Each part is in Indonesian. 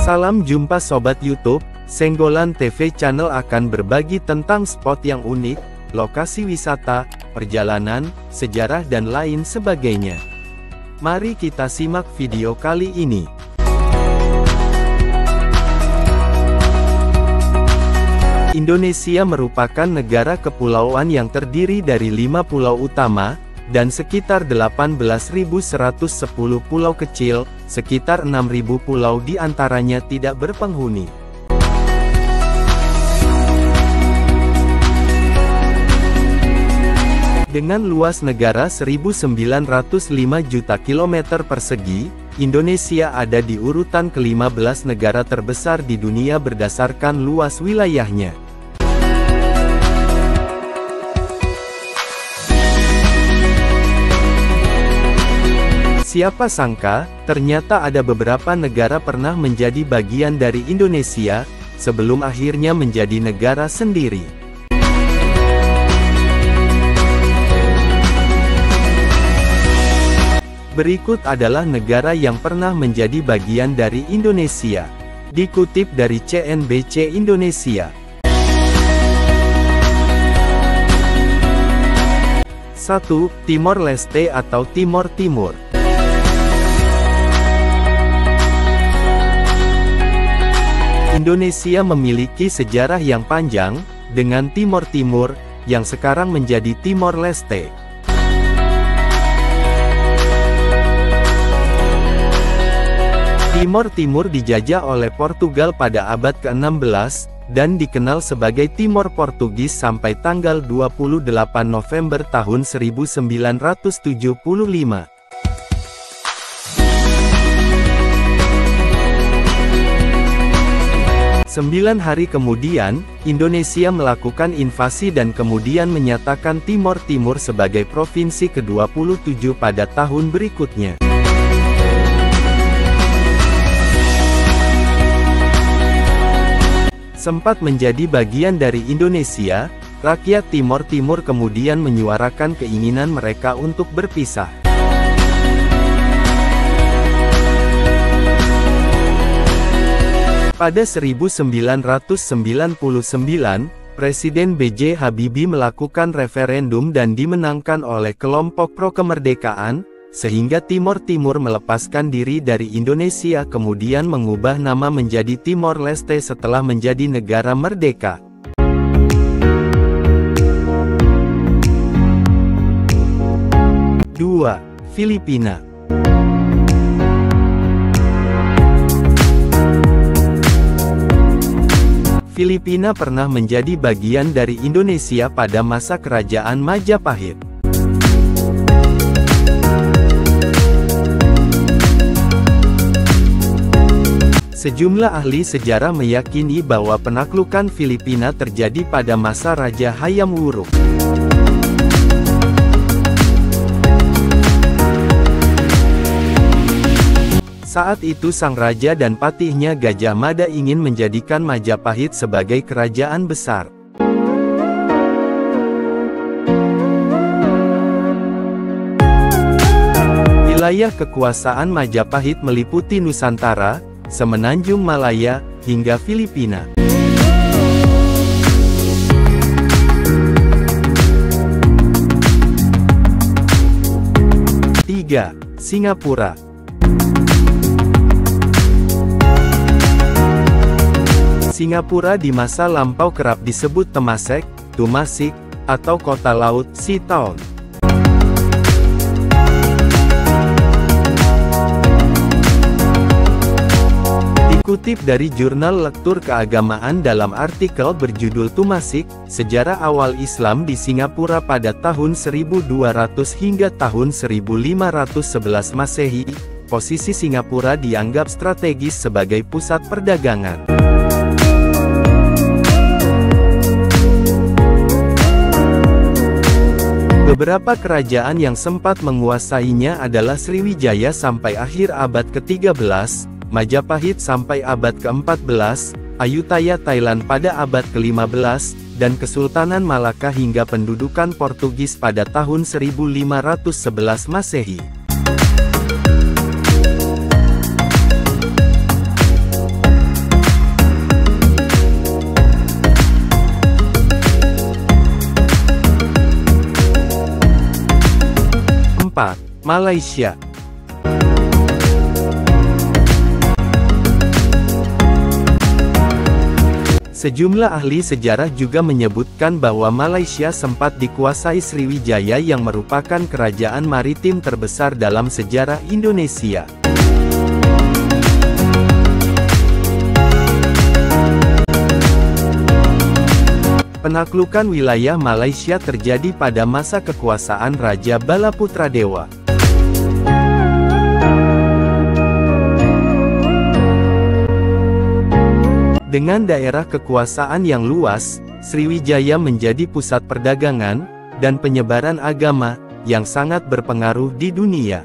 Salam jumpa Sobat YouTube, Senggolan TV Channel akan berbagi tentang spot yang unik, lokasi wisata, perjalanan, sejarah dan lain sebagainya. Mari kita simak video kali ini. Indonesia merupakan negara kepulauan yang terdiri dari 5 pulau utama, dan sekitar 18.110 pulau kecil, sekitar 6.000 pulau di antaranya tidak berpenghuni. Dengan luas negara 1.905 juta kilometer persegi, Indonesia ada di urutan ke-15 negara terbesar di dunia berdasarkan luas wilayahnya. Siapa sangka, ternyata ada beberapa negara pernah menjadi bagian dari Indonesia, sebelum akhirnya menjadi negara sendiri. Berikut adalah negara yang pernah menjadi bagian dari Indonesia. Dikutip dari CNBC Indonesia. 1. Timor Leste atau Timor Timur. Indonesia memiliki sejarah yang panjang, dengan Timor Timur, yang sekarang menjadi Timor Leste. Timor Timur dijajah oleh Portugal pada abad ke-16, dan dikenal sebagai Timor Portugis sampai tanggal 28 November tahun 1975. 9 hari kemudian, Indonesia melakukan invasi dan kemudian menyatakan Timor Timur sebagai provinsi ke-27 pada tahun berikutnya. Sempat menjadi bagian dari Indonesia, rakyat Timor Timur kemudian menyuarakan keinginan mereka untuk berpisah. Pada 1999, Presiden B.J. Habibie melakukan referendum dan dimenangkan oleh kelompok pro-kemerdekaan, sehingga Timor Timur melepaskan diri dari Indonesia kemudian mengubah nama menjadi Timor Leste setelah menjadi negara merdeka. Dua, Filipina. Filipina pernah menjadi bagian dari Indonesia pada masa Kerajaan Majapahit. Sejumlah ahli sejarah meyakini bahwa penaklukan Filipina terjadi pada masa Raja Hayam Wuruk. Saat itu sang raja dan patihnya Gajah Mada ingin menjadikan Majapahit sebagai kerajaan besar. Wilayah kekuasaan Majapahit meliputi Nusantara, Semenanjung Malaya, hingga Filipina. Tiga, Singapura. Singapura di masa lampau kerap disebut Temasek, Tumasik, atau kota laut, Sea Town. Dikutip dari jurnal Lektur Keagamaan dalam artikel berjudul Tumasik, Sejarah Awal Islam di Singapura pada tahun 1200 hingga tahun 1511 Masehi, posisi Singapura dianggap strategis sebagai pusat perdagangan. Beberapa kerajaan yang sempat menguasainya adalah Sriwijaya sampai akhir abad ke-13, Majapahit sampai abad ke-14, Ayutthaya Thailand pada abad ke-15, dan Kesultanan Malaka hingga pendudukan Portugis pada tahun 1511 Masehi. 4. Malaysia. Sejumlah ahli sejarah juga menyebutkan bahwa Malaysia sempat dikuasai Sriwijaya yang merupakan kerajaan maritim terbesar dalam sejarah Indonesia. Penaklukan wilayah Malaysia terjadi pada masa kekuasaan Raja Balaputradewa. Dengan daerah kekuasaan yang luas, Sriwijaya menjadi pusat perdagangan dan penyebaran agama yang sangat berpengaruh di dunia.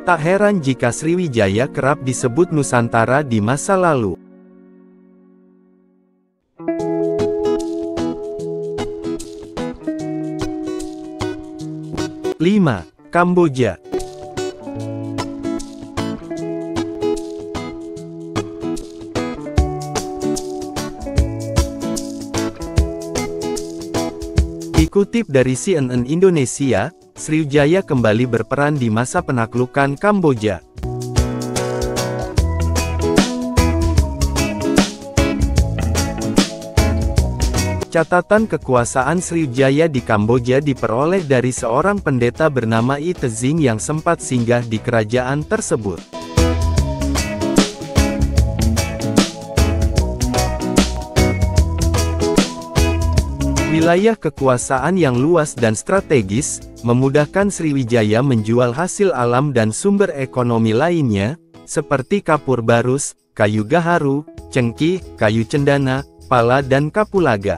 Tak heran jika Sriwijaya kerap disebut Nusantara di masa lalu. Lima. Kamboja. Dikutip dari CNN Indonesia, Sriwijaya kembali berperan di masa penaklukan Kamboja. Catatan kekuasaan Sriwijaya di Kamboja diperoleh dari seorang pendeta bernama I Tezing yang sempat singgah di kerajaan tersebut. Wilayah kekuasaan yang luas dan strategis, memudahkan Sriwijaya menjual hasil alam dan sumber ekonomi lainnya, seperti kapur barus, kayu gaharu, cengkih, kayu cendana, pala dan kapulaga.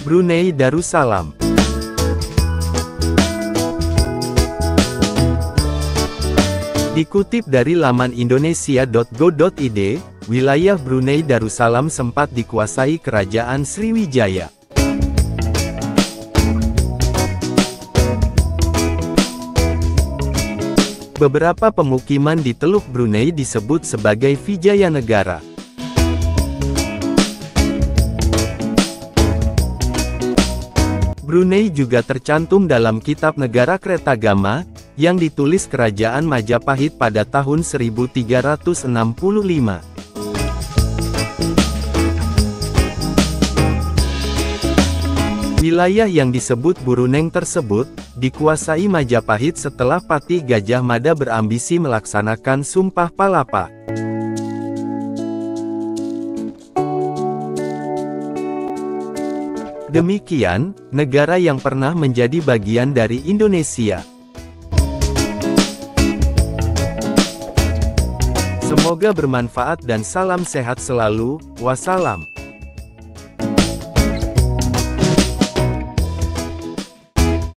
Brunei Darussalam. Dikutip dari laman indonesia.go.id, wilayah Brunei Darussalam sempat dikuasai Kerajaan Sriwijaya. Beberapa pemukiman di Teluk Brunei disebut sebagai Vijayanegara. Brunei juga tercantum dalam Kitab Negara Kretagama, yang ditulis Kerajaan Majapahit pada tahun 1365. Wilayah yang disebut Buruneng tersebut, dikuasai Majapahit setelah Patih Gajah Mada berambisi melaksanakan Sumpah Palapa. Demikian, negara yang pernah menjadi bagian dari Indonesia. Semoga bermanfaat dan salam sehat selalu, wassalam.